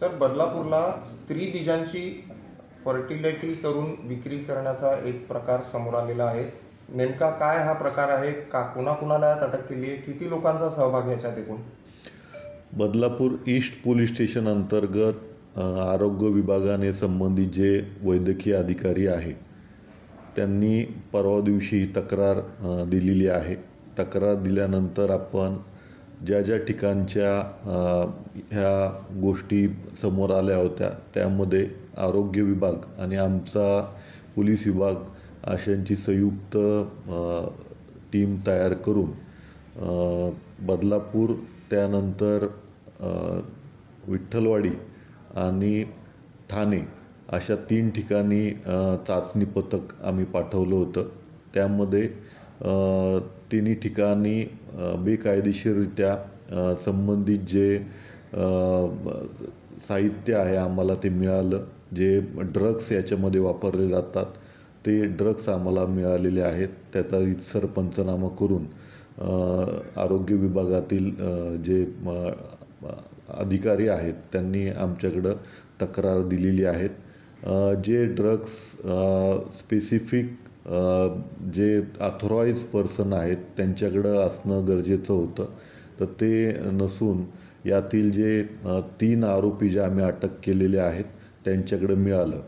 Sir, बदलापूरला स्त्री बीजांची fertility करून विक्री करण्याचा एक प्रकार समोर आलेला आहे. नेमका काय हा प्रकार आहे? का कुणाकुणाला यात अटक केली आहे? किती लोकांचा सहभाग याच्यात एकूण? बदलापूर ईस्ट पोलीस स्टेशन अंतर्गत आरोग्य विभागाने संबंधित जे वैद्यकीय अधिकारी आहे त्यांनी परवा दिवशी तक्रार दिलेली आहे. तक्रार दिल्यानंतर आपण ज्या ज्या ठिकाणच्या ह्या गोष्टी समोर आल्या होत्या त्यामध्ये आरोग्य विभाग आणि आमचा पोलीस विभाग अशांची संयुक्त टीम तयार करून बदलापूर त्यानंतर विठ्ठलवाडी आणि ठाणे अशा 3 ठिकाणी चाचणी पथक आम्ही पाठवलं होतं. त्यामध्ये तिन्ही ठिकाणी बेकायदेशीररित्या संबंधित जे साहित्य आहे आम्हाला ते मिळालं. जे ड्रग्स याच्यामध्ये वापरले जातात ते ड्रग्स आम्हाला मिळालेले आहेत. त्याचा रीतसर पंचनामा करून आरोग्य विभागातील जे अधिकारी आहेत त्यांनी आमच्याकडं तक्रार दिलेली आहेत. जे ड्रग्स स्पेसिफिक जे ऑथोराईज पर्सन आहेत त्यांच्याकडं असणं गरजेचं होतं, तर ते नसून यातील जे 3 आरोपी जे आम्ही अटक केलेले आहेत त्यांच्याकडं मिळालं.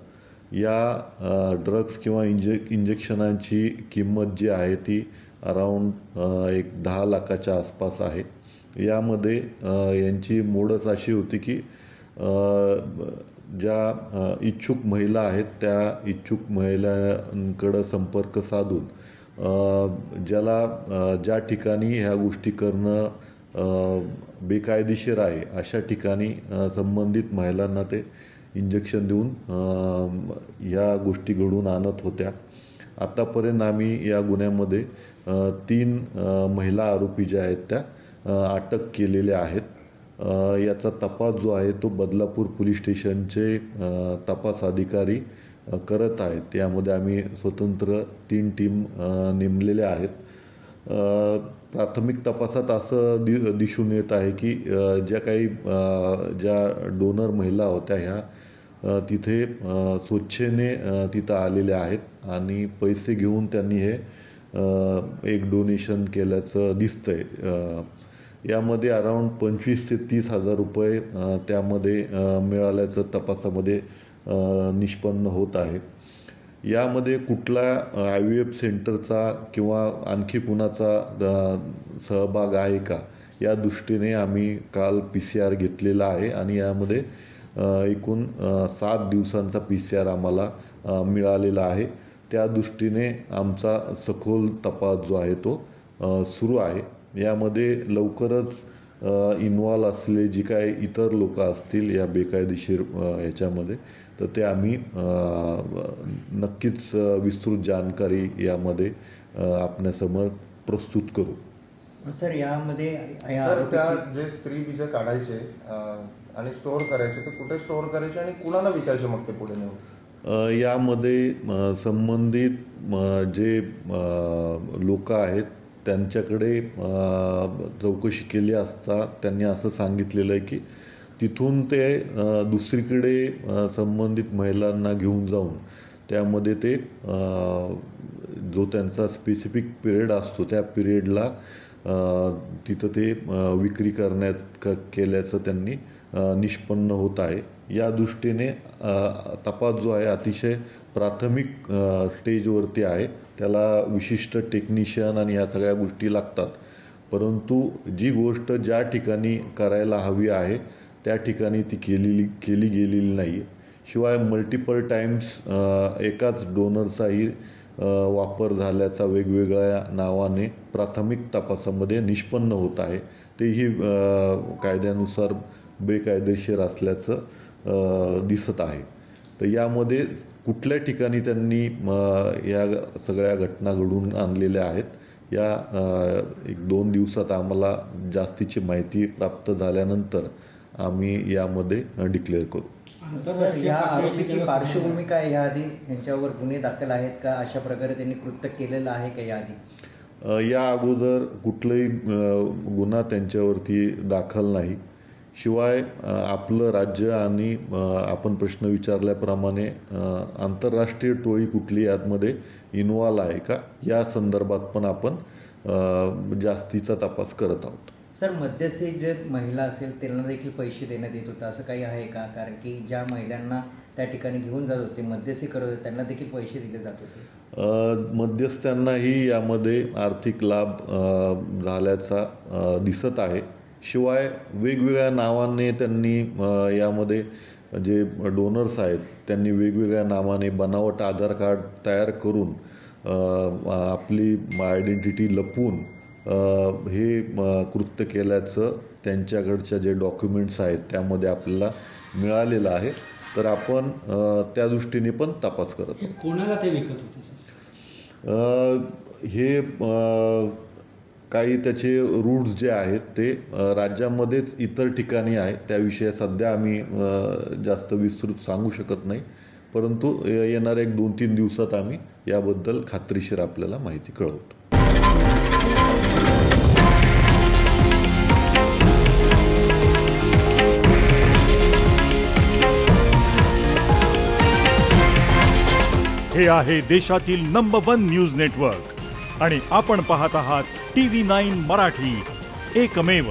या ड्रग्स किंवा इंजेक्शनांची किंमत जी आहे ती अराऊंड एक 10 लाखाच्या आसपास आहे. यामध्ये यांची मोडच अशी होती की ज्या इच्छुक महिला आहेत त्या इच्छुक महिलांकडं संपर्क साधून ज्या ठिकाणी ह्या गोष्टी करणं बेकायदेशीर आहे अशा ठिकाणी संबंधित महिलांना ते इंजेक्शन देऊन ह्या गोष्टी घडवून आणत होत्या. आत्तापर्यंत आम्ही या गुन्ह्यामध्ये 3 महिला आरोपी ज्या आहेत त्या अटक केलेल्या आहेत. याचा तपास जो आहे तो बदलापूर पोलीस स्टेशनचे तपास अधिकारी करत आहेत. यामध्ये आम्ही स्वतंत्र 3 टीम नेमलेल्या आहेत. प्राथमिक तपासात असं दिसून येत आहे की ज्या डोनर महिला होत्या ह्या तिथे स्वेच्छेने तिथं आलेल्या आहेत आणि पैसे घेऊन त्यांनी हे एक डोनेशन केल्याचं दिसतंय. यामध्ये अराऊंड 25,000 ते 30,000 रुपये त्यामध्ये मिळाल्याचं तपासामध्ये निष्पन्न होत आहे. यामध्ये कुठला IVF सेंटरचा किंवा आणखी कुणाचा सहभाग आहे का या दृष्टीने आम्ही काल PCR घेतलेला आहे आणि यामध्ये एकूण 7 दिवसांचा PCR आम्हाला मिळालेला आहे. त्या दृष्टीने आमचा सखोल तपास जो आहे तो सुरू आहे. यामध्ये लवकरच इन्व्हॉल्व असलेले जी काय इतर लोक असतील या बेकायदेशीर ह्याच्यामध्ये तर ते आम्ही नक्कीच विस्तृत जानकारी यामध्ये आपल्यासमोर प्रस्तुत करू. सर, यामध्ये त्या जे स्त्री बीज काढायचे आणि स्टोअर करायचे ते कुठे स्टोअर करायचे आणि कुणाला विकायचे मग ते पुढे नेऊन? यामध्ये संबंधित जे लोक आहेत त्यांच्याकडे चौकशी केली असता त्यांनी असं सांगितलेलं आहे की तिथून ते दुसरीकडे संबंधित महिलांना घेऊन जाऊन त्यामध्ये ते जो त्यांचा स्पेसिफिक पिरियड असतो त्या पिरियडला तिथं ते विक्री केल्याचं त्यांनी निष्पन्न होत आहे. या दृष्टीने तपास जो आहे अतिशय प्राथमिक स्टेजवरती आहे. त्याला विशिष्ट टेक्निशियन आणि ह्या सगळ्या गोष्टी लागतात. परंतु जी गोष्ट ज्या ठिकाणी करायला हवी आहे त्या ठिकाणी ती केली गेलेली नाही. शिवाय मल्टिपल टाइम्स एकाच डोनरचाही वापर झाल्याचा वेगवेगळ्या नावाने प्राथमिक तपासामध्ये निष्पन्न होत आहे. तेही कायद्यानुसार बेकायदेशीर असल्याचं दिसत आहे. तर यामध्ये कुठल्या ठिकाणी त्यांनी या सगळ्या घटना घडवून आणलेल्या आहेत या 1-2 दिवसात आम्हाला जास्तीची माहिती प्राप्त झाल्यानंतर आम्ही यामध्ये डिक्लेअर करू. सर, या आरोपीची पार्श्वभूमी काय? याआधी यांच्यावर गुन्हे दाखल आहेत का? अशा प्रकारे त्यांनी कृत्य केलेलं आहे का याआधी? या अगोदर कुठलाही गुन्हा त्यांच्यावरती दाखल नाही. शिवाय आपलं राज्य आणि आपण प्रश्न विचारल्याप्रमाणे आंतरराष्ट्रीय टोळी कुठली यामध्ये इन्व्हॉल्व आहे का या संदर्भात पण आपण जास्तीचा तपास करत आहोत. सर, मध्यस्थी जे महिला असेल त्यांना देखील पैसे देण्यात येत होतं असं काही आहे का? कारण की ज्या महिलांना त्या ठिकाणी घेऊन जात होते, मध्यस्थी करत होते, त्यांना देखील पैसे दिले जात होते. मध्यस्थ्यांनाही यामध्ये आर्थिक लाभ झाल्याचा दिसत आहे. शिवाय वेगवेगळ्या नावाने त्यांनी यामध्ये जे डोनर्स आहेत त्यांनी वेगवेगळ्या नावाने बनावट आधार कार्ड तयार करून आपली आयडेंटिटी लपवून हे कृत्य केल्याचं त्यांच्याकडच्या जे डॉक्युमेंट्स आहेत त्यामध्ये आपल्याला मिळालेलं आहे. तर आपण त्या दृष्टीने पण तपास करत आहोत. कोणाला ते विकत होते? हे काही त्याचे रूट्स जे आहेत ते राज्यामध्येच इतर ठिकाणी आहेत. त्याविषयी सध्या आम्ही जास्त विस्तृत सांगू शकत नाही, परंतु येणाऱ्या 1-2-3 दिवसात आम्ही याबद्दल खात्रीशीर आपल्याला माहिती कळवतो. हे आहे देशातील नंबर 1 न्यूज नेटवर्क आणि आपण पाहत आहात TV9 मराठी, एकमेव.